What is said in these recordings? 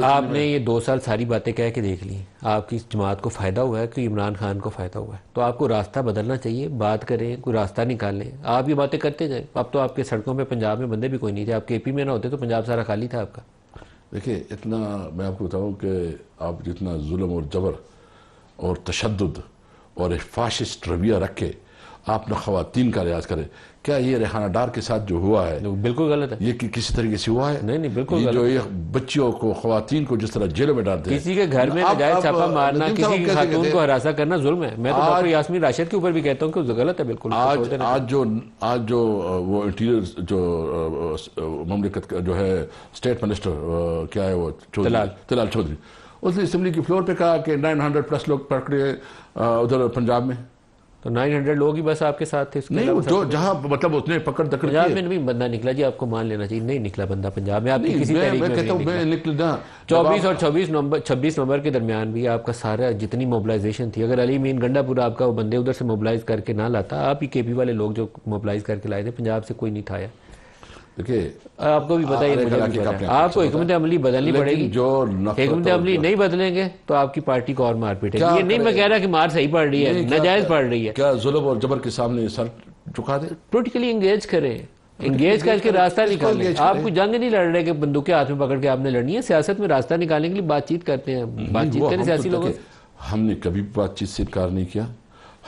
آپ نے یہ 2 سال ساری باتیں کہہ کے دیکھ لی، آپ کی جماعت کو فائدہ ہوا ہے کہ عمران خان کو فائدہ ہوا ہے، تو آپ کو راستہ بدلنا چاہیے، بات کریں، کوئی راستہ نکالیں۔ آپ یہ باتیں کرتے جائیں۔ اب تو آپ کے سڑکوں پہ پنجاب میں بندے بھی کوئی نہیں تھے، آپ کے پی میں نہ ہوتے تو پنجاب سارا خالی تھا آپ کا۔ دیکھیں، اتنا میں آپ کو بتاؤں کہ آپ جتنا ظلم اور جبر اور تشدد اور ایک فاشسٹ رویہ رکھ کے آپ نے خواتین کا لحاظ کرے، کیا یہ ریحانہ ڈار کے ساتھ جو ہوا ہے بالکل غلط ہے، یہ کسی طریقے سے ہوا ہے؟ نہیں بالکل یہ غلط جو یہ بچیوں کو، خواتین کو جس طرح جیلوں میں ڈالتے ہیں، کسی کے گھر میں ناجائز چھاپا مارنا، کسی کی خاتون کو ہراساں کرنا ظلم ہے۔ میں تو ڈاکٹر یاسمین راشد کے اوپر بھی کہتا ہوں کہ غلط ہے بالکل۔ آج جو وہ انٹیریئر جو مملکت کا جو ہے اسٹیٹ منسٹر کیا ہے وہ طلال چودھری، اس نے اسمبلی کی فلور پہ کہا کہ 900+ لوگ پکڑے ادھر پنجاب میں۔ تو 900 لوگ ہی بس آپ کے ساتھ تھے؟ نہیں، جو جہاں مطلب اس نے پکڑ دکڑ پنجاب میں نہیں بندہ نکلا جی، آپ کو مان لینا چاہیے، نہیں نکلا بندہ پنجاب میں، آپ کی کسی تحریک میں نہیں نکلا۔ 24 اور 26 نومبر کے درمیان بھی آپ کا سارا جتنی موبلائزیشن تھی، اگر علی امین گنڈا پور آپ کا وہ بندے ادھر سے موبلائز کر کے نہ لاتا، آپ ہی کے پی والے لوگ جو موبلائز کر کے لائے تھے، پنجاب سے کوئی نہیں تھا۔ دیکھیے، آپ کو بھی پتہ ہے، آپ کو حکمت عملی بدلنی پڑے گی۔ حکمت عملی نہیں بدلیں گے تو آپ کی پارٹی کو اور مار پیٹے گی۔ یہ نہیں میں کہہ رہا کہ مار صحیح پڑ رہی ہے، ناجائز پڑ رہی ہے۔ کیا ظلم اور جبر کے سامنے سر جھکا دیں؟ پولیٹیکلی انگیج کریں، انگیج کر کے راستہ نکالیں۔ آپ کو جنگ نہیں لڑ رہے کہ بندوقیں ہاتھ میں پکڑ کے آپ نے لڑنی ہے، سیاست میں راستہ نکالنے کے لیے بات چیت کرتے ہیں، بات چیت کریں سیاسی لوگوں سے۔ ہم نے کبھی بات چیت سے انکار نہیں کیا،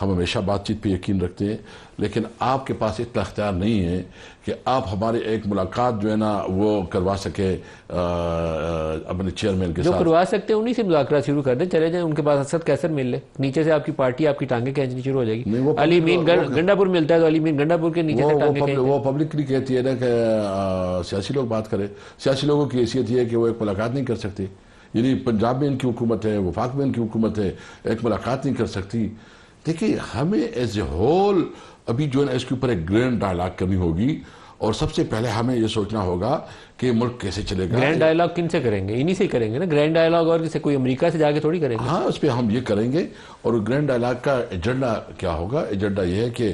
ہم ہمیشہ بات چیت پہ یقین رکھتے ہیں، لیکن آپ کے پاس اتنا اختیار نہیں ہے کہ آپ ہمارے ایک ملاقات جو ہے نا وہ کروا سکے اپنے چیئرمین کے ساتھ۔ جو کروا سکتے ہیں انہی سے مذاکرات شروع کر دیں، چلے جائیں ان کے پاس اسد کیسر مل لے، نیچے سے آپ کی پارٹی آپ کی ٹانگیں کھینچنی شروع ہو جائے گی۔ علی امین گنڈا پور ملتا ہے تو علی امین گنڈا پور کے نیچے سے ٹانگیں کھینچتے ہیں۔ وہ پبلکلی کہتی ہے نا کہ سیاسی لوگ بات کریں، سیاسی لوگوں کی حیثیت یہ ہے کہ وہ ایک ملاقات نہیں کر سکتے، یعنی پنجاب میں ان کی حکومت ہے، وفاق میں ان کی حکومت ہے، ایک ملاقات نہیں کر سکتی۔ دیکھیں، ہمیں ایز اے ہول ابھی جو ہے نا اس کے اوپر ایک گرینڈ ڈائلاگ کرنی ہوگی، اور سب سے پہلے ہمیں یہ سوچنا ہوگا کہ ملک کیسے چلے گا۔ گرینڈ ڈائلاگ کن سے کریں گے؟ انہی سے کریں گے نا گرینڈ ڈائلاگ، اور کسی کوئی امریکہ سے جا کے تھوڑی کریں گے۔ ہاں، اس پہ ہم یہ کریں گے، اور گرینڈ ڈائلاگ کا ایجنڈا کیا ہوگا؟ ایجنڈا یہ ہے کہ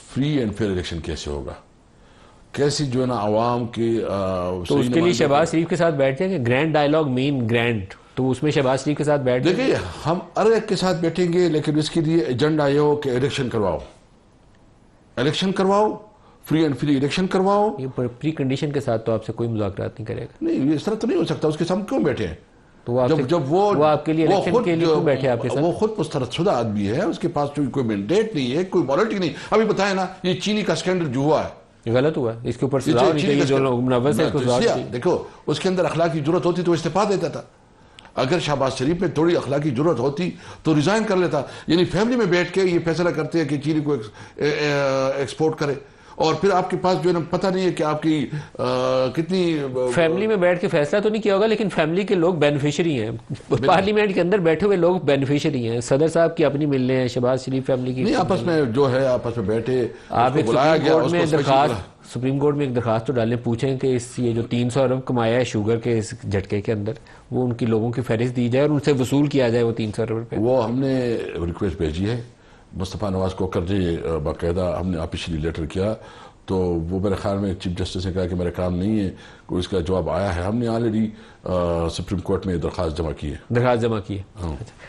فری اینڈ فیئر الیکشن کیسے ہوگا، کیسی جو ہے نا عوام کی۔ تو اس کے لیے شہباز شریف کے ساتھ بیٹھ جائیں گے؟ گرینڈ ڈائلاگ مین گرینڈ، تو اس میں شہباز شریف کے ساتھ بیٹھ جائیں گے۔ دیکھیں، ہم ہر ایک کے ساتھ بیٹھیں گے، لیکن اس کے لیے ایجنڈا یہ ہو کہ الیکشن کرواؤ، الیکشن کرواؤ، فری اینڈ فری الیکشن کرواؤ۔ یہ پری کنڈیشن کے ساتھ تو آپ سے کوئی مذاکرات نہیں کرے گا۔ نہیں، اس طرح تو نہیں ہو سکتا، اس کے ساتھ ہم کیوں بیٹھے ہیں؟ جب وہ آپ کے لیے الیکشن کے لیے کیوں بیٹھے آپ کے ساتھ؟ وہ خود مسترد شدہ آدمی ہے، اس کے پاس کوئی مینڈیٹ نہیں ہے، کوئی پالیٹک نہیں۔ ابھی بتائیں نا، یہ چینی کا سکینڈل جو ہوا ہے، غلط ہوا ہے، اس کے اوپر سزا ہونی چاہیے، جو لوگ منوس ہیں اس کو سزا ہونی چاہیے۔ دیکھو، اس کے اندر اخلاقی ضرورت ہوتی تو استعفا دیتا تھا، اگر شہباز شریف میں تھوڑی اخلاقی ضرورت ہوتی تو ریزائن کر لیتا۔ یعنی فیملی میں بیٹھ کے یہ فیصلہ کرتے ہیں کہ چینی کو ایکسپورٹ کرے، اور پھر آپ کے پاس جو ہے نا پتہ نہیں ہے کہ آپ کی کتنی۔ فیملی میں بیٹھ کے فیصلہ تو نہیں کیا ہوگا، لیکن فیملی کے لوگ بینیفیشری ہیں، پارلیمنٹ کے اندر بیٹھے ہوئے لوگ بینیفیشری ہیں۔ صدر صاحب کی اپنی ملنے ہیں، شہباز شریف فیملی کی نہیں، آپس میں جو ہے آپس میں بیٹھے، آپ ایک سپریم کورٹ میں ایک درخواست تو ڈالیں، پوچھیں کہ یہ جو 300 ارب کمایا ہے شوگر کے اس جھٹکے کے اندر، وہ ان کی لوگوں کی فہرست دی جائے اور ان سے وصول کیا جائے وہ 300 ارب روپے۔ وہ ہم نے ریکویسٹ بھیجی ہے مصطفیٰ نواز کو، کر دے باقاعدہ ہم نے آفیشلی لیٹر کیا، تو وہ میرے خیال میں چیف جسٹس نے کہا کہ میرا کام نہیں ہے، کوئی اس کا جواب آیا ہے، ہم نے آلریڈی سپریم کورٹ میں درخواست جمع کی ہے۔ درخواست جمع کی ہے۔